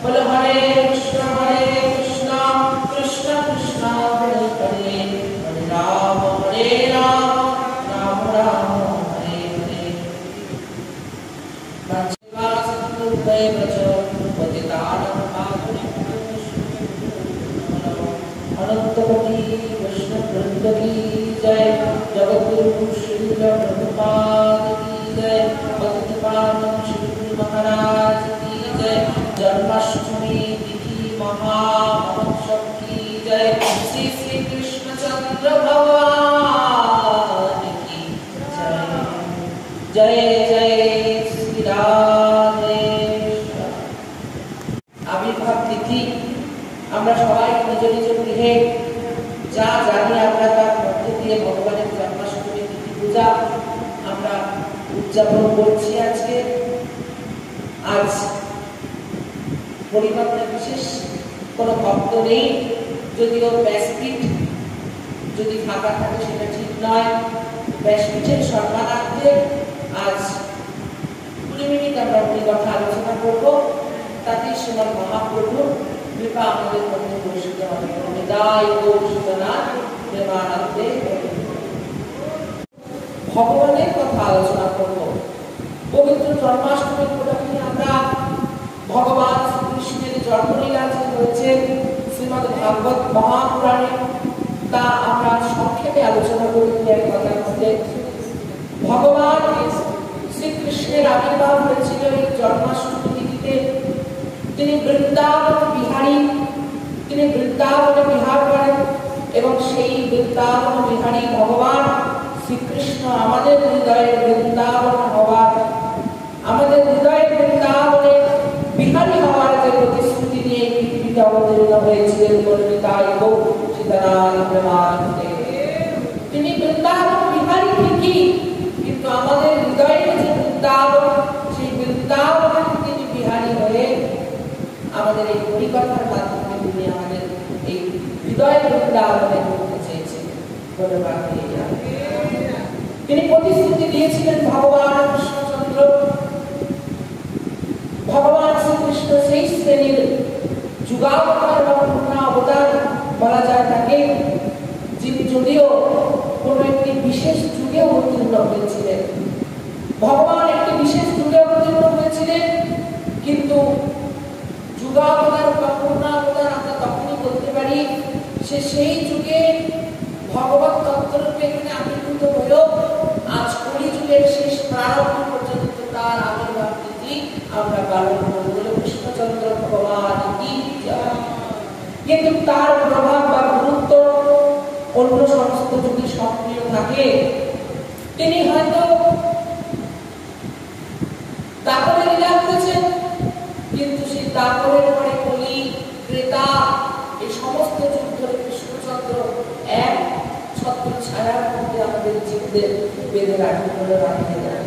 बोलो हरे कृष्ण कृष्ण कृष्ण हरे हरे हरे राम राम राम हरे हरे अनंतकोटि वैष्णव वृंद की जय। जगद्गुरु श्री प्रभुपाद की जय। भक्तिपाद श्री गुरु महाराज की जय। जन्माष्टमी तिथि महामहोत्सव की जय। श्री श्री कृष्णचंद्र भगवान की जय। जय जय श्री राधे। आविर्भाव तिथि আমরা সবাই নিজ নিজ গৃহে যা জানি আমরা তার মধ্যে দিয়ে ভগবানের জন্মাষ্টমী তিথি পূজা আমরা উদযাপন করছি। আজ পরিবারে বিশেষ কোনো ভক্ত নেই, যদিও ব্যাসপীঠ যদি ফাঁকা থাকে সেটা ঠিক নয়। ব্যাসপীঠের সম্মানার্থে আজ 20 মিনিট আমরা এই কথা আলোচনা করব। তাতে শ্রীমৎ মহাপ্রভু कृपा আমাদের মধ্যে বর্ষিত হবে। বিদায় গৌরসুতনাথ প্রেমানন্দে ভগবানের কথা আলোচনা করব। পবিত্র জন্মাষ্টমীর উপলক্ষে আমরা ভগবান শ্রীকৃষ্ণের জন্মলীলা যে হয়েছে শ্রীমদ্ ভাগবত মহাপুরাণে, তা আমরা সংক্ষেপে আলোচনা করি। এই কথার মধ্যে ভগবান শ্রীকৃষ্ণের আবির্ভাব হয়েছিল এই জন্মাষ্টমী তিথিতে। তিনি বৃন্দাবন বিহারী, তিনি বৃন্দাবনে বিহার করেন এবং সেই বৃন্দাবন বিহারী ভগবান শ্রীকৃষ্ণ আমাদের হৃদয়ের বৃন্দাবন হওয়ার, আমাদের হৃদয়ের বৃন্দাবনে বিহারী হওয়ার যে প্রতিশ্রুতি নিয়ে পৃথিবীতে অবতীর্ণ হয়েছিলেন তিনি বৃন্দাবন বিহারী ঠিকই, কিন্তু আমাদের হৃদয়ের যে বৃন্দাবন, সেই বৃন্দাবনে তিনি বিহারী হয়ে আমাদের এই পরিকল্পনার মাধ্যমে তিনি আমাদের এই হৃদয় বৃন্দাবনে করতে চেয়েছেন। তিনি প্রতিশ্রুতি দিয়েছিলেন ভগবান কৃষ্ণচন্দ্র। ভগবান শ্রীকৃষ্ণ সেই শ্রেণীর যুগাবতার বা পূর্ণ অবতার বলা যায় তাকে, যিনি যদিও কোনো একটি বিশেষ যুগে অবতীর্ণ হয়েছিলেন। ভগবান একটি বিশেষ যুগে অবতীর্ণ হয়েছিলেন, কিন্তু যুগাবতার বা পূর্ণাবতার আমরা তখনই বলতে পারি সে সেই যুগে ভগবত তত্ত্বরূপে এখানে আবির্ভূত হয়েও আজ কলিযুগের শেষ প্রারম্ভ পর্যন্ত তার আবির্ভাব তিথি আমরা পালন করব কৃষ্ণচন্দ্র ভগবান কি জয়। কিন্তু তার প্রভাব বা গুরুত্ব অন্য সমস্ত যুগে সক্রিয় থাকে। তিনি হয়তো তারপরে লীলা করেছেন, কিন্তু সেই তারপরের পরে কলি ক্রেতা এই সমস্ত যুগ ধরে কৃষ্ণচন্দ্র এক ছত্র ছায়ার মধ্যে আমাদের জীবদের বেঁধে রাখিয়ে দেয়।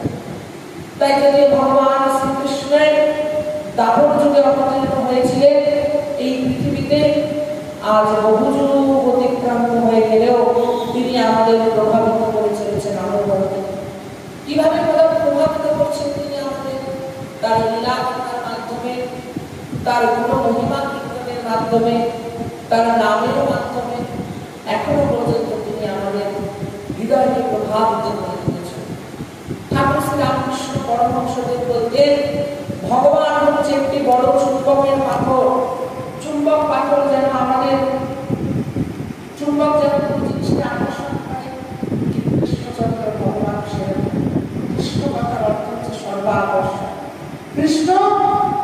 তাই যদি ভগবান শ্রীকৃষ্ণের দাপর যুগে অবতীর্ণ হয়েছিলেন এই পৃথিবীতে, আজ বহু যুগ অতিক্রান্ত হয়ে গেলেও তিনি আমাদের প্রভাবিত করে চলেছেন। আমার বলতে কিভাবে প্রভাবিত করছেন তিনি আমাদের? তার লীলা মাধ্যমে, তার গুণ মহিমা কীর্তনের মাধ্যমে, তার নামের মাধ্যমে এখনো পর্যন্ত তিনি আমাদের হৃদয়কে প্রভাবিত করে তুলেছেন। ঠাকুর শ্রী রামকৃষ্ণ পরমহংসদেব বলতেন, ভগবান হচ্ছে একটি বড় চুম্বকের পাথর। চুম্বক পাথর যেন আমাদের চুম্বক যেন জিনিসকে আকর্ষণ করে, কৃষ্ণচন্দ্র ভগবান সেরকম। কৃষ্ণ কথার অর্থ হচ্ছে সর্বাকর্ষণ। কৃষ্ণ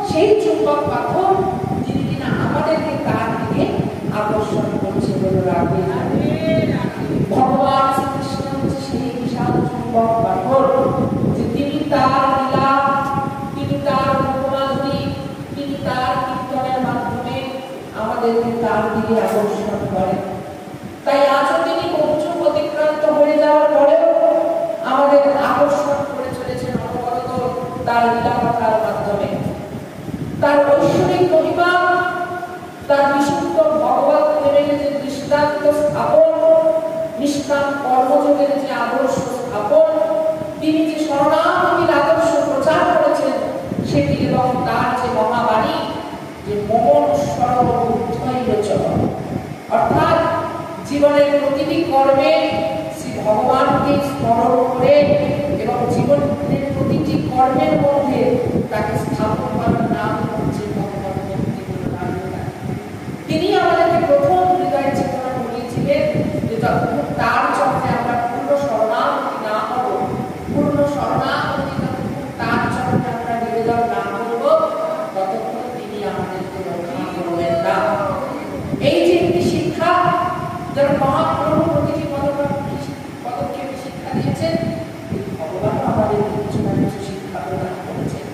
সেই চুম্বক পাথর যিনি কিনা আমাদেরকে তার দিকে আকর্ষণ করছে। ভগবান শ্রীকৃষ্ণ হচ্ছে সেই বিশাল চুম্বক পাথর যে তিনি তার লীলা, তিনি তার উপমাধুরী, তিনি তার কীর্তনের মাধ্যমে আমাদেরকে তার দিকে আকর্ষণ করেন। তাই আজও তিনি বহু যুগ অতিক্রান্ত হয়ে যাওয়ার পরেও আমাদের আকর্ষণ করে চলেছেন অনবরত তার লীলা কথার মাধ্যমে। তার ঐশ্বরিক মহিমা, তার বিশুদ্ধ ভগবত প্রেমের যে দৃষ্টান্ত স্থাপন, নিষ্কাম কর্মযোগের যে আদর্শ স্থাপন, তিনি যে শরণাগতির আদর্শ প্রচার করেছেন সেটি, এবং তার যে মহাবাণী যে অর্থাৎ জীবনের প্রতিটি কর্মে শ্রী ভগবানকে স্মরণ করে এবং জীবনের প্রতিটি কর্মের মধ্যে তাকে স্থাপন করার নাম হচ্ছে ভগবান ভক্তি। তিনি আমাদেরকে প্রথম হৃদয় চেতনা করিয়েছিলেন যে যতক্ষণ তার চরণে আমরা পূর্ণ শরণাগতি না হব, পূর্ণ শরণাগতি যতক্ষণ তার চরণে আমরা নিবেদন না করব, ততক্ষণ তিনি আমাদেরকে রক্ষা করবেন না। এই যে একটি শিক্ষা যারা মহাপ্রভু প্রতিটি পদক্ষেপে শিক্ষা দিয়েছেন, ভগবান আমাদের কিছু না কিছু শিক্ষা প্রদান করেছেন।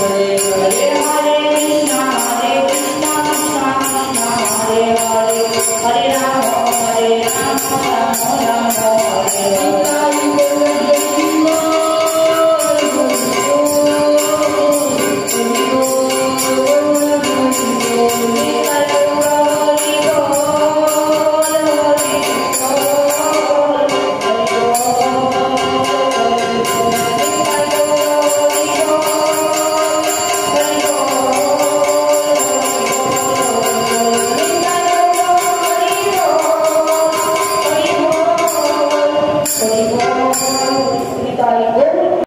Hare